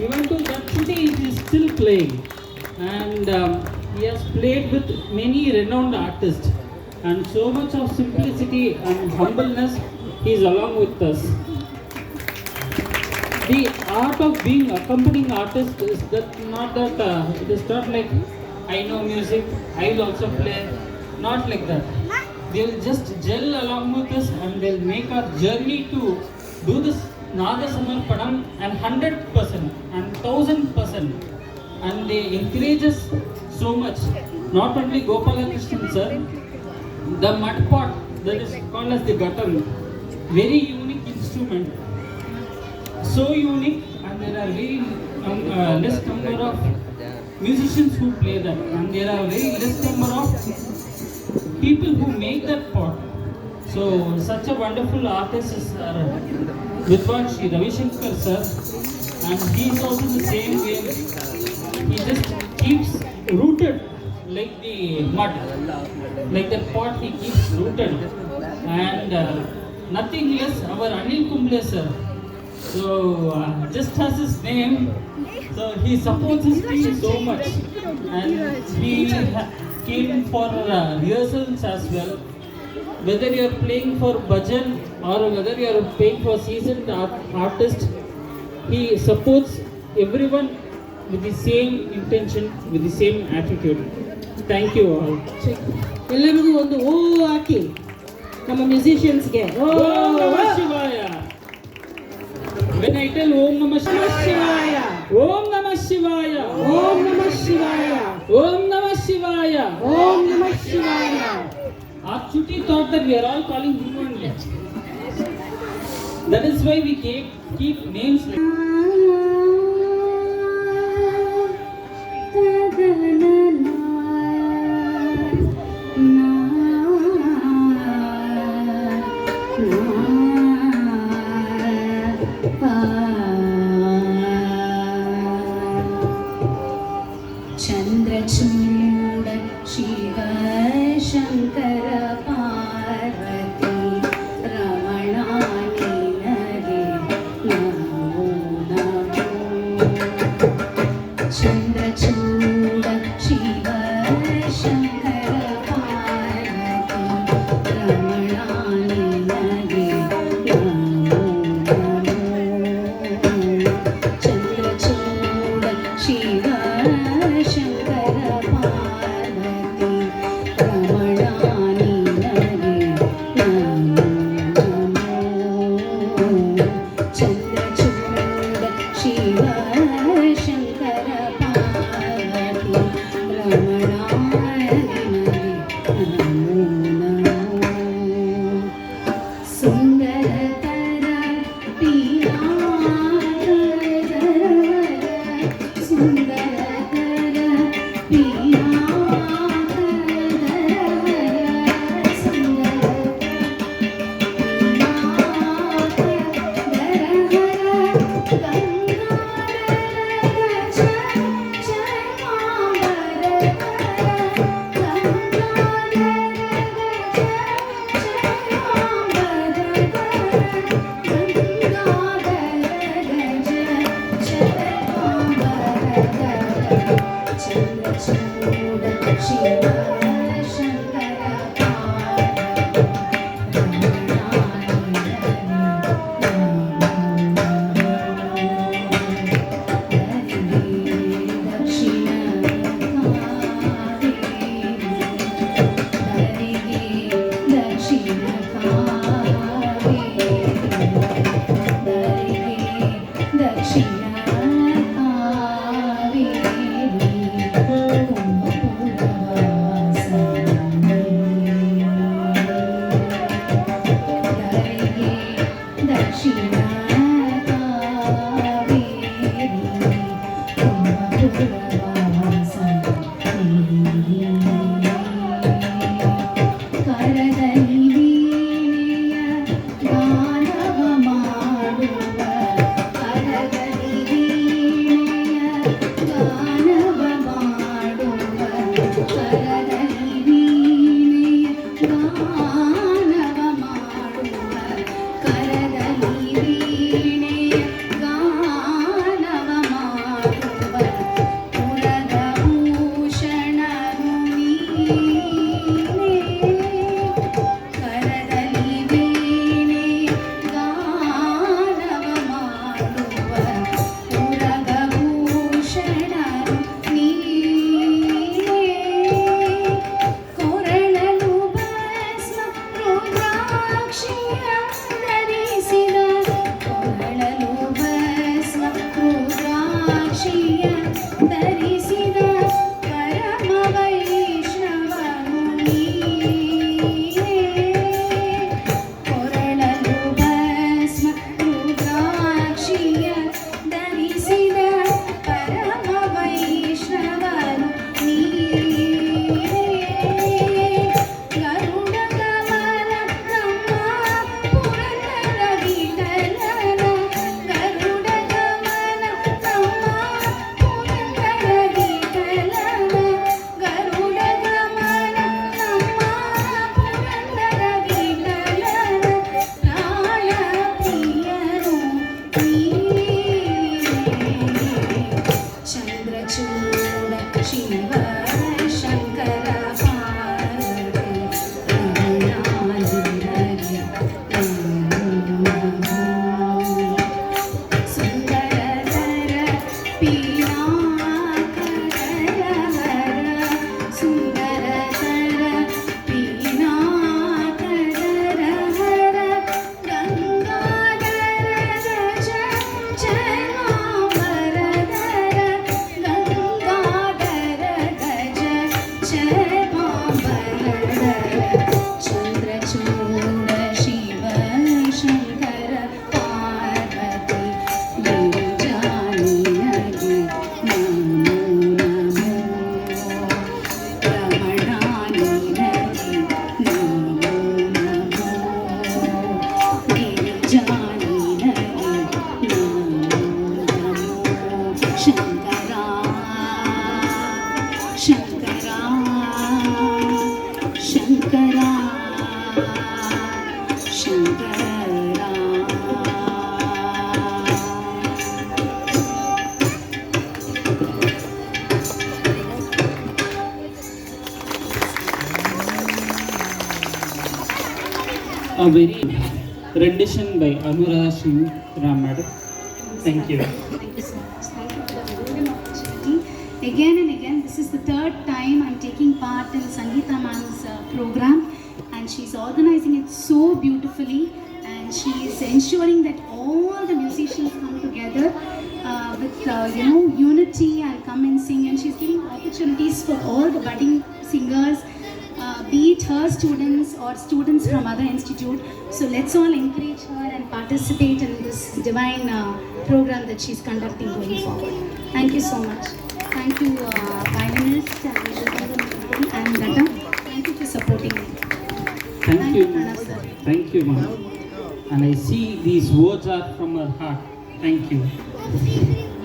Even to that today he is still playing, and he has played with many renowned artists, and so much of simplicity and humbleness he is along with us. The art of being accompanying artist is that not that it is not like I know music, I will also play, not like that. They will just gel along with us and they'll make our journey to do this Nada Samarpanam and 100% and 1000%, and they encourage us so much. Not only Gopalakrishnan sir, the mud pot that is called as the gattam, very unique instrument, so unique, and there are very less number of musicians who play that, and there are very less number of people who make that pot. So such a wonderful artist is Vidwan Shri Ravi Shankar sir, and he is also the same way. He just keeps rooted like the mud, like that pot he keeps rooted, and nothing less our Anil Kumble sir. So just as his name, so he supports his team so much, and he came for rehearsals as well. Whether you are playing for bhajan or whether you are playing for seasoned artist, he supports everyone with the same intention, with the same attitude. Thank you all. ಎಲ್ಲರಿಗೂ ಒಂದು ಓ ಹಾಕಿ ನಮ್ಮ ಮ್ಯೂಸಿಷಿಯನ್ಸ್ಗೆ Om Namah Shivaya. When I tell Om Namah Shivaya, Om Namah Shivaya, ಓಂ ನಮಃ ಶಿವಾಯ, Om Namah Shivaya. ಓಂ ನಮಃ ಶಿವಾಯ. Our Chuti thought that we are all calling him only. That is why we keep names like Chandrachud Shiva Shankara Parvati Ramana ನಿನಗೆ ನಮೋ ನಮೋ. ಚಂದ್ರಚೂಡ ಶಿವ ಶಂಕರ ಪಾರ್ವತಿ ರಮಣ ನಿನಗೆ ನಮೋ ನಮೋ. ಚಂದ್ರಚೂಡ ಶಿವ ಶಂಕರ ಪಾರ್ವತಿ ರಮಣ ನಿನಗೆ ನಮೋ ನಮೋ. ಚಂದ್ರಚೂಡ ಶಿವ ಶಂಕರ ಪಾರ್ವತಿ ರಮಣ ನಿನಗೆ ನಮೋ ನಮೋ. ಸುಂದರತರ ಪಿಯಾ ಸುಂದರತರ ಪಿಯಾ ಸುಂದರ ಗಂಗಾ ಧರಿಸಿದ ಪರಮ ವೈಷ್ಣವನು ನೀನೇ. ಕೊರಳಲು ಭಸ್ಮ ರುದ್ರಾಕ್ಷಿಯ ಧರಿಸಿದ ಪರಮ ವೈಷ್ಣವನು ನೀನೇ. ಗರುಡ ಗಮನ ನಮ್ಮ ಪುರಂದರ ವಿಠಲನ. ಗರುಡ ಗಮನ ನಮ್ಮ ಪುರಂದರ ವಿಠಲನ. ಗರುಡ ಗಮನ ನಮ್ಮ ಪುರಂದರ ವಿಠಲನ. ಪ್ರಾಣ ಪ್ರಿಯನು ನೀನೇ. ಚಂದ್ರಚೂಡ ಶಿವ ಶಂಕರ ಪಾರ್ವತಿ ರಮಣಾನಂದರಿ ನಮೋ. ಸುಂದರಧರ ಪೀನಾಕರಹರ. ಸುಂದರಧರ ಪೀನಾಕರಹರ. ಗಂಗಾಧರ ಗಜ ಚರ್ಮಾಂಬರಧರ. ಗಂಗಾಧರ ಗಜ ಚರ್ಮಾಂಬರಧರ. ಚಂದ್ರಚೂಡ ಶಿವ ಶಂಕರ ಪಾರ್ವತಿ ಗಿರಿಜಾನಿನಗೆ ನಮೋ ನಮೋ. ರಮಣಾನಿನಗೆ ನಮೋ ನಮೋ. ಗಿರಿಜಾನಿನಗೆ ನಮೋ ನಮೋ. Shankara Shankara Shankara Shankara. A very rendition by Anuradha Singh Ram madam. Thank you. Thank you so much. Thank you for the golden opportunity. Again and again, this is the third time I'm taking part in Sangeeta Ma'am's program, and she's organizing it so beautifully, and she is ensuring that all the musicians come together with unity and come and sing, and she's giving opportunities for all the budding singers, be it her students or students from other institute. So let's all encourage her and participate in this divine program that she's conducting going forward. Thank you so much. Thank you, violinist and Lata. Thank you for supporting me. Thank you. Pranav sir. Thank you, ma'am. And I see these words are from her heart. Thank you.